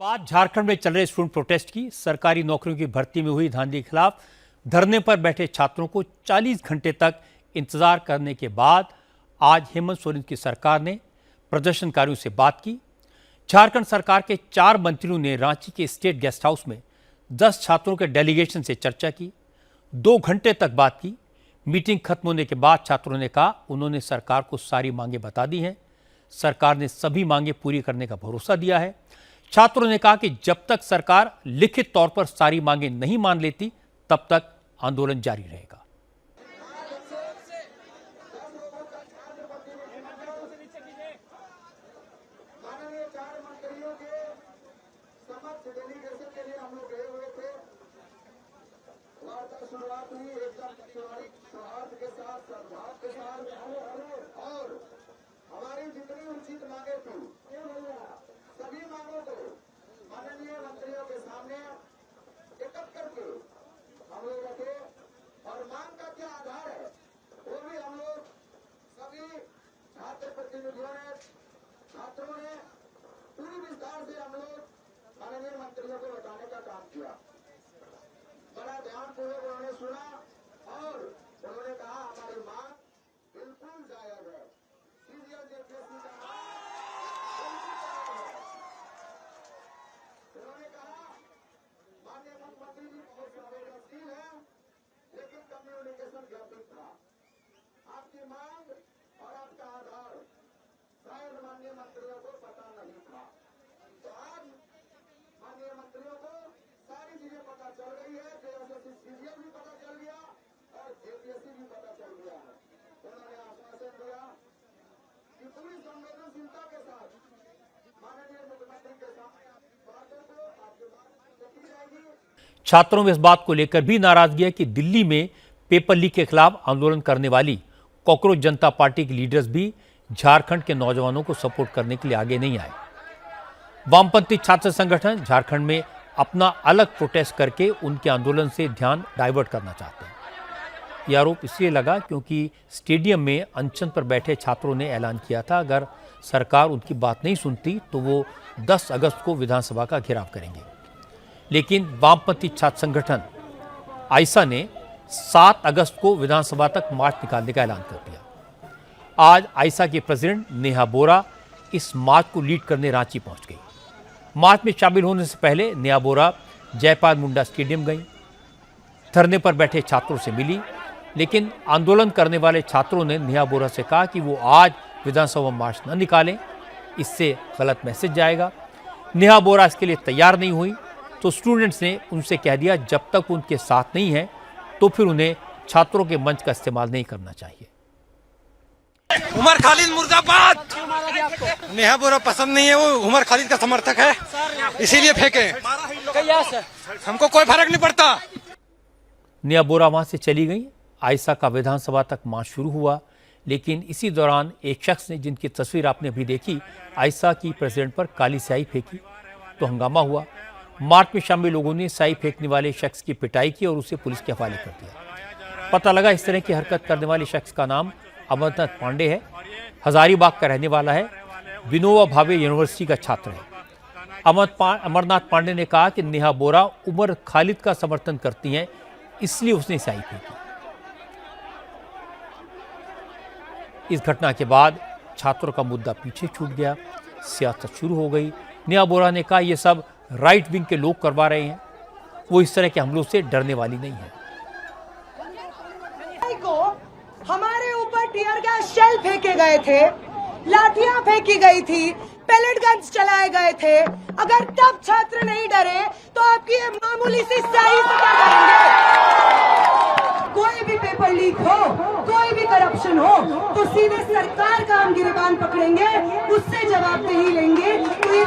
बात झारखंड में चल रहे स्टूडेंट प्रोटेस्ट की। सरकारी नौकरियों की भर्ती में हुई धांधली के खिलाफ धरने पर बैठे छात्रों को 40 घंटे तक इंतजार करने के बाद आज हेमंत सोरेन की सरकार ने प्रदर्शनकारियों से बात की। झारखंड सरकार के 4 मंत्रियों ने रांची के स्टेट गेस्ट हाउस में 10 छात्रों के डेलीगेशन से चर्चा की। 2 घंटे तक बात की। मीटिंग खत्म होने के बाद छात्रों ने कहा उन्होंने सरकार को सारी मांगे बता दी हैं। सरकार ने सभी मांगे पूरी करने का भरोसा दिया है। छात्रों ने कहा कि जब तक सरकार लिखित तौर पर सारी मांगे नहीं मान लेती तब तक आंदोलन जारी रहेगा। और हमारी जितनी उचित मांगे थी सभी मांगों को माननीय मंत्रियों के सामने एकत्र करके हम लोग रखे और मांग का क्या आधार है वो भी हम लोग सभी छात्र प्रतिनिधियों ने छात्रों ने पूरी विस्तार से हम लोग माननीय मंत्रियों को बताने का काम किया। बड़ा ध्यानपूर्वक उन्होंने सुना और उन्होंने कहा हमारी मांग बिल्कुल जायज है। उन्होंने कहा माननीय मुख्यमंत्री जी बहुत संवेदनशील है लेकिन कम्युनिकेशन गलत था। आपकी मांग और आपका आधार शायद माननीय मंत्रियों को पता नहीं था। तो आज माननीय मंत्रियों को सारी चीजें पता चल गई है। सीजीएल भी पता चल गया और जेपीएससी भी पता चल गया है। उन्होंने आश्वासन दिया कि पूरी संवेदनशीलता के साथ माननीय मुख्यमंत्री के सामने बातों को आपके बात रखी जाएगी। छात्रों में इस बात को लेकर भी नाराजगी है कि दिल्ली में पेपर लीक के खिलाफ आंदोलन करने वाली कॉकरोच जनता पार्टी के लीडर्स भी झारखंड के नौजवानों को सपोर्ट करने के लिए आगे नहीं आए। वामपंथी छात्र संगठन झारखंड में अपना अलग प्रोटेस्ट करके उनके आंदोलन से ध्यान डाइवर्ट करना चाहते हैं। यह आरोप इसलिए लगा क्योंकि स्टेडियम में अनशन पर बैठे छात्रों ने ऐलान किया था अगर सरकार उनकी बात नहीं सुनती तो वो 10 अगस्त को विधानसभा का घेराव करेंगे। लेकिन वामपंथी छात्र संगठन आइसा ने 7 अगस्त को विधानसभा तक मार्च निकालने का ऐलान कर दिया। आज आइसा के प्रेसिडेंट नेहा बोरा इस मार्च को लीड करने रांची पहुंच गई। मार्च में शामिल होने से पहले नेहा बोरा जयपाल मुंडा स्टेडियम गई, धरने पर बैठे छात्रों से मिली। लेकिन आंदोलन करने वाले छात्रों ने नेहा बोरा से कहा कि वो आज विधानसभा मार्च न निकालें, इससे गलत मैसेज जाएगा। नेहा बोरा इसके लिए तैयार नहीं हुई तो स्टूडेंट्स ने उनसे कह दिया जब तक उनके साथ नहीं है तो फिर उन्हें छात्रों के मंच का इस्तेमाल नहीं करना चाहिए। उमर खालिद मुर्दाबाद। नेहा बोरा पसंद नहीं है, वो उमर खालिद का समर्थक है इसीलिए फेंके। हमको कोई फर्क नहीं पड़ता। नेहा बोरा वहां से चली गई। आइसा का विधानसभा तक मार्च शुरू हुआ लेकिन इसी दौरान एक शख्स ने, जिनकी तस्वीर आपने अभी देखी, आइसा की प्रेसिडेंट पर काली स्याही फेंकी तो हंगामा हुआ। मार्च में शामिल लोगों ने स्याही फेंकने वाले शख्स की पिटाई की और उसे पुलिस के हवाले कर दिया। पता लगा इस तरह की हरकत करने वाले शख्स का नाम अमरनाथ पांडे है, हजारीबाग का रहने वाला है, विनोबा भावे यूनिवर्सिटी का छात्र है। अमरनाथ पांडे ने कहा कि नेहा बोरा उमर खालिद का समर्थन करती हैं इसलिए उसने स्याही फेंकी। इस घटना के बाद छात्रों का मुद्दा पीछे छूट गया, सियासत शुरू हो गई। नेहा बोरा ने कहा यह सब राइट विंग के लोग करवा रहे हैं, वो इस तरह के हमलों से डरने वाली नहीं है। हमारे ऊपर टीयर गैस शेल फेंके गए थे, लाठियां फेंकी गई थी, पेलेट गन्स चलाए गए थे। अगर तब छात्र नहीं डरे तो आपकी ये मामूली सी स्याही से क्या डरेंगे? कोई भी पेपर लीक हो, कोई भी करप्शन हो तो सीधे सरकार का हम गिरबान पकड़ेंगे, उससे जवाबदेही लेंगे। तो ये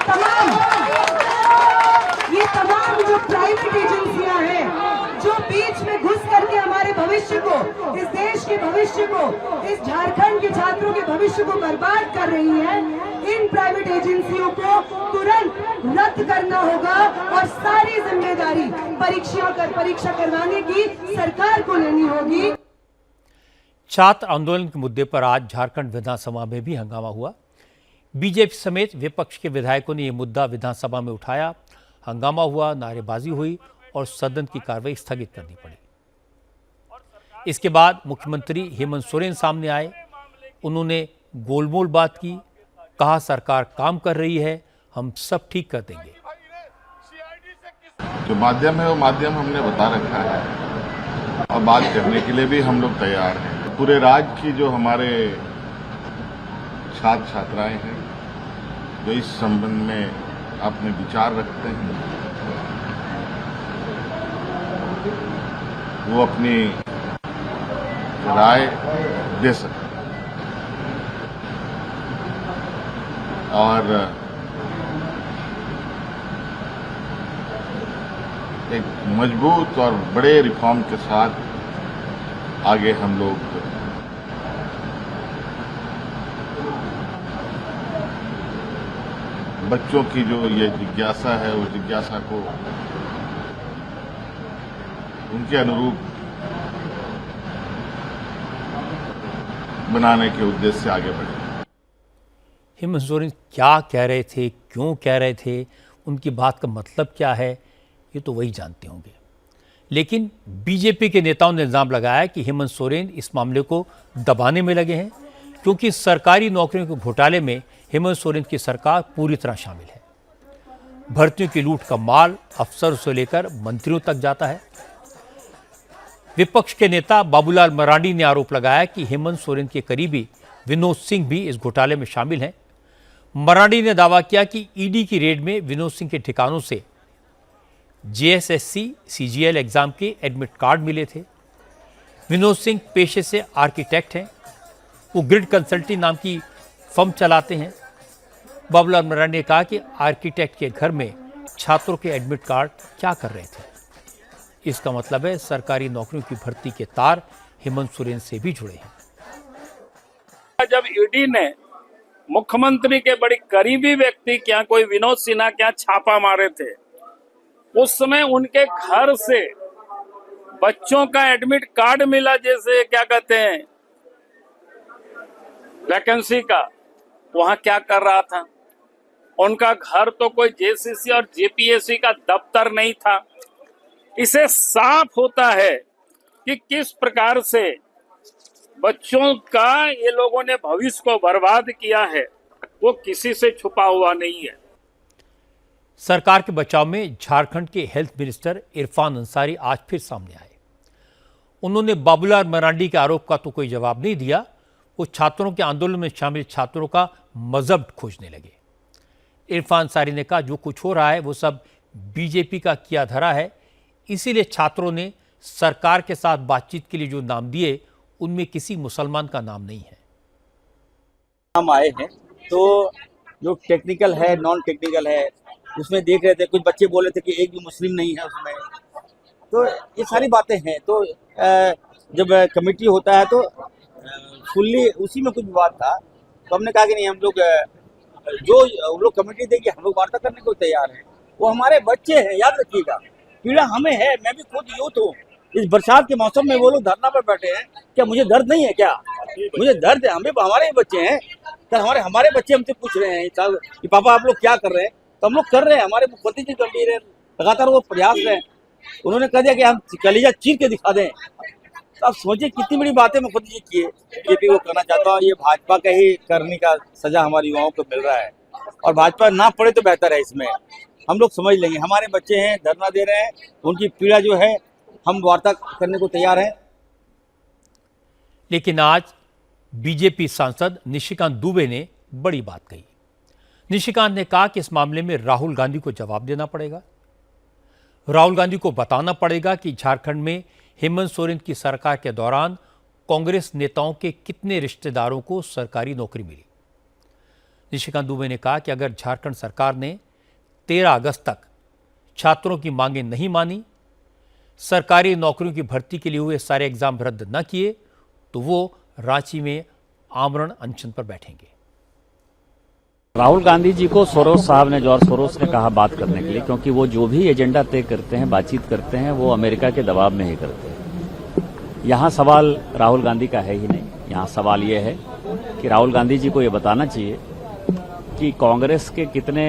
तमाम जो प्राइवेट एजेंसियां हैं जो बीच में घुस करके हमारे भविष्य को, इस देश के भविष्य को, इस झारखंड के छात्रों के भविष्य को बर्बाद कर रही हैं, इन प्राइवेट एजेंसियों को तुरंत रद्द करना होगा और सारी जिम्मेदारी परीक्षा करवाने की सरकार को लेनी होगी। छात्र आंदोलन के मुद्दे पर आज झारखंड विधानसभा में भी हंगामा हुआ। बीजेपी समेत विपक्ष के विधायकों ने यह मुद्दा विधानसभा में उठाया। हंगामा हुआ, नारेबाजी हुई और सदन की कार्रवाई स्थगित करनी पड़ी। इसके बाद मुख्यमंत्री हेमंत सोरेन सामने आए। उन्होंने गोलमोल बात की, कहा सरकार काम कर रही है, हम सब ठीक कर देंगे। जो माध्यम है वो माध्यम हमने बता रखा है और बात करने के लिए भी हम लोग तैयार हैं। पूरे राज्य की जो हमारे छात्र छात्राएं हैं जो इस संबंध में अपने विचार रखते हैं, वो अपनी राय दे सकते हैं। और एक मजबूत और बड़े रिफॉर्म के साथ आगे हम लोग बच्चों की जो ये जिज्ञासा है उस जिज्ञासा को उनके अनुरूप बनाने के उद्देश्य से आगे बढ़े। हेमंत सोरेन क्या कह रहे थे, क्यों कह रहे थे, उनकी बात का मतलब क्या है, ये तो वही जानते होंगे। लेकिन बीजेपी के नेताओं ने इल्जाम लगाया कि हेमंत सोरेन इस मामले को दबाने में लगे हैं, क्योंकि सरकारी नौकरियों के घोटाले में हेमंत सोरेन की सरकार पूरी तरह शामिल है। भर्तियों की लूट का माल अफसर से लेकर मंत्रियों तक जाता है। विपक्ष के नेता बाबूलाल मरांडी ने आरोप लगाया कि हेमंत सोरेन के करीबी विनोद सिंह भी इस घोटाले में शामिल हैं। मरांडी ने दावा किया कि ईडी की रेड में विनोद सिंह के ठिकानों से जेएसएससी सीजीएल एग्जाम के एडमिट कार्ड मिले थे। विनोद सिंह पेशे से आर्किटेक्ट हैं। वो ग्रिड कंसल्टिंग नाम की फर्म चलाते हैं। बाबूलाल मरांडी ने कहा कि आर्किटेक्ट के घर में छात्रों के एडमिट कार्ड क्या कर रहे थे। इसका मतलब है सरकारी नौकरियों की भर्ती के तार हेमंत सोरेन से भी जुड़े हैं। जब ईडी ने मुख्यमंत्री के बड़े करीबी व्यक्ति क्या कोई विनोद सिन्हा क्या छापा मारे थे, उस समय उनके घर से बच्चों का एडमिट कार्ड मिला, जैसे क्या कहते हैं वैकेंसी का, वहां क्या कर रहा था। उनका घर तो कोई जेसीसी और जेपीएससी का दफ्तर नहीं था। इसे साफ होता है कि किस प्रकार से बच्चों का ये लोगों ने भविष्य को बर्बाद किया है, वो किसी से छुपा हुआ नहीं है। सरकार के बचाव में झारखंड के हेल्थ मिनिस्टर इरफान अंसारी आज फिर सामने आए। उन्होंने बाबूलाल मरांडी के आरोप का तो कोई जवाब नहीं दिया। वो छात्रों के आंदोलन में शामिल छात्रों का मजहब खोजने लगे। इरफान अंसारी ने कहा जो कुछ हो रहा है वो सब बीजेपी का किया धरा है, इसीलिए छात्रों ने सरकार के साथ बातचीत के लिए जो नाम दिए उनमें किसी मुसलमान का नाम नहीं है। हम आए हैं तो जो टेक्निकल है नॉन टेक्निकल है उसमें देख रहे थे, कुछ बच्चे बोले थे कि एक भी मुस्लिम नहीं है उसमें, तो ये सारी बातें हैं। तो जब कमेटी होता है तो फुल्ली उसी में कुछ विवाद था, तो हमने कहा कि नहीं, हम लोग जो हम लोग कमेटी देगी हम लोग वार्ता करने को तैयार हैं। वो हमारे बच्चे हैं, याद रखिएगा, पीड़ा हमें है। मैं भी खुद यूथ हूँ। इस बरसात के मौसम में वो लोग धरना पर बैठे हैं, क्या मुझे दर्द नहीं है? क्या मुझे दर्द है? हमें हमारे ही बच्चे हैं सर, हमारे बच्चे हमसे पूछ रहे हैं कि पापा आप लोग क्या कर रहे हैं? तो हम लोग कर रहे हैं, हमारे मुख्यमंत्री जी गंभीर है, लगातार वो प्रयास है। उन्होंने कह दिया कि हम कलीजा चीर के दिखा दें। तो आप सोचिए कितनी बड़ी बातें मुख्यमंत्री जी किए। बीजेपी को करना चाहता हूँ, ये भाजपा का ही करने का सजा हमारे युवाओं को मिल रहा है, और भाजपा ना पड़े तो बेहतर है। इसमें हम लोग समझ लेंगे, हमारे बच्चे हैं, धरना दे रहे हैं, उनकी पीड़ा जो है हम वार्ता करने को तैयार हैं। लेकिन आज बीजेपी सांसद निशिकांत दुबे ने बड़ी बात कही। निशिकांत ने कहा कि इस मामले में राहुल गांधी को जवाब देना पड़ेगा। राहुल गांधी को बताना पड़ेगा कि झारखंड में हेमंत सोरेन की सरकार के दौरान कांग्रेस नेताओं के कितने रिश्तेदारों को सरकारी नौकरी मिली। निशिकांत दुबे ने कहा कि अगर झारखंड सरकार ने 13 अगस्त तक छात्रों की मांगें नहीं मानी, सरकारी नौकरियों की भर्ती के लिए हुए सारे एग्जाम रद्द न किए, तो वो रांची में आमरण अनशन पर बैठेंगे। राहुल गांधी जी को सोरोस साहब ने, जॉर्ज सोरोस ने कहा बात करने के लिए, क्योंकि वो जो भी एजेंडा तय करते हैं, बातचीत करते हैं, वो अमेरिका के दबाव में ही करते हैं। यहाँ सवाल राहुल गांधी का है ही नहीं। यहाँ सवाल ये है कि राहुल गांधी जी को ये बताना चाहिए कि कांग्रेस के कितने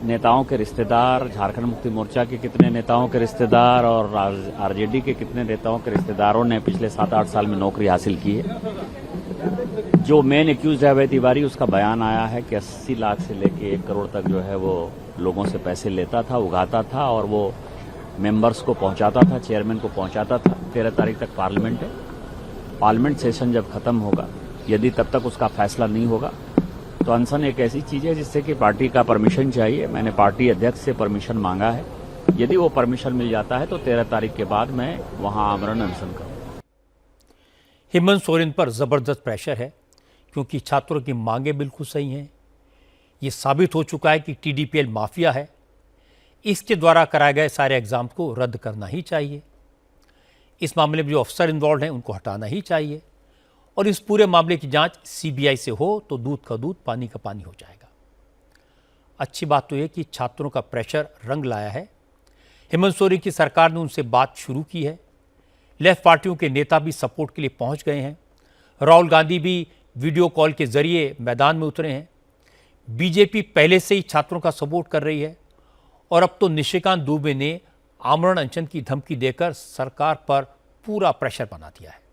नेताओं के रिश्तेदार, झारखंड मुक्ति मोर्चा के कितने नेताओं के रिश्तेदार और आरजेडी के कितने नेताओं के रिश्तेदारों ने पिछले 7-8 साल में नौकरी हासिल की है। जो मेन एक्यूज है अभय तिवारी, उसका बयान आया है कि 80 लाख से लेके 1 करोड़ तक जो है वो लोगों से पैसे लेता था, उगाता था और वो मेंबर्स को पहुंचाता था, चेयरमैन को पहुंचाता था। 13 तारीख तक पार्लियामेंट है। पार्लियामेंट सेशन जब खत्म होगा, यदि तब तक उसका फैसला नहीं होगा तो अनशन एक ऐसी चीज है जिससे कि पार्टी का परमिशन चाहिए। मैंने पार्टी अध्यक्ष से परमिशन मांगा है। यदि वो परमिशन मिल जाता है तो 13 तारीख के बाद मैं वहां आमरण अनशन करूंगा। हेमंत सोरेन पर जबरदस्त प्रेशर है क्योंकि छात्रों की मांगें बिल्कुल सही हैं। ये साबित हो चुका है कि टीडीपीएल माफिया है। इसके द्वारा कराए गए सारे एग्जाम को रद्द करना ही चाहिए। इस मामले में जो अफसर इन्वॉल्व हैं उनको हटाना ही चाहिए और इस पूरे मामले की जांच सीबीआई से हो तो दूध का दूध पानी का पानी हो जाएगा। अच्छी बात तो यह कि छात्रों का प्रेशर रंग लाया है। हेमंत सोरेन की सरकार ने उनसे बात शुरू की है। लेफ्ट पार्टियों के नेता भी सपोर्ट के लिए पहुंच गए हैं। राहुल गांधी भी वीडियो कॉल के जरिए मैदान में उतरे हैं। बीजेपी पहले से ही छात्रों का सपोर्ट कर रही है और अब तो निशिकांत दुबे ने आमरण अनशन की धमकी देकर सरकार पर पूरा प्रेशर बना दिया है।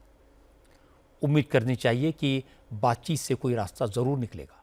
उम्मीद करनी चाहिए कि बातचीत से कोई रास्ता जरूर निकलेगा।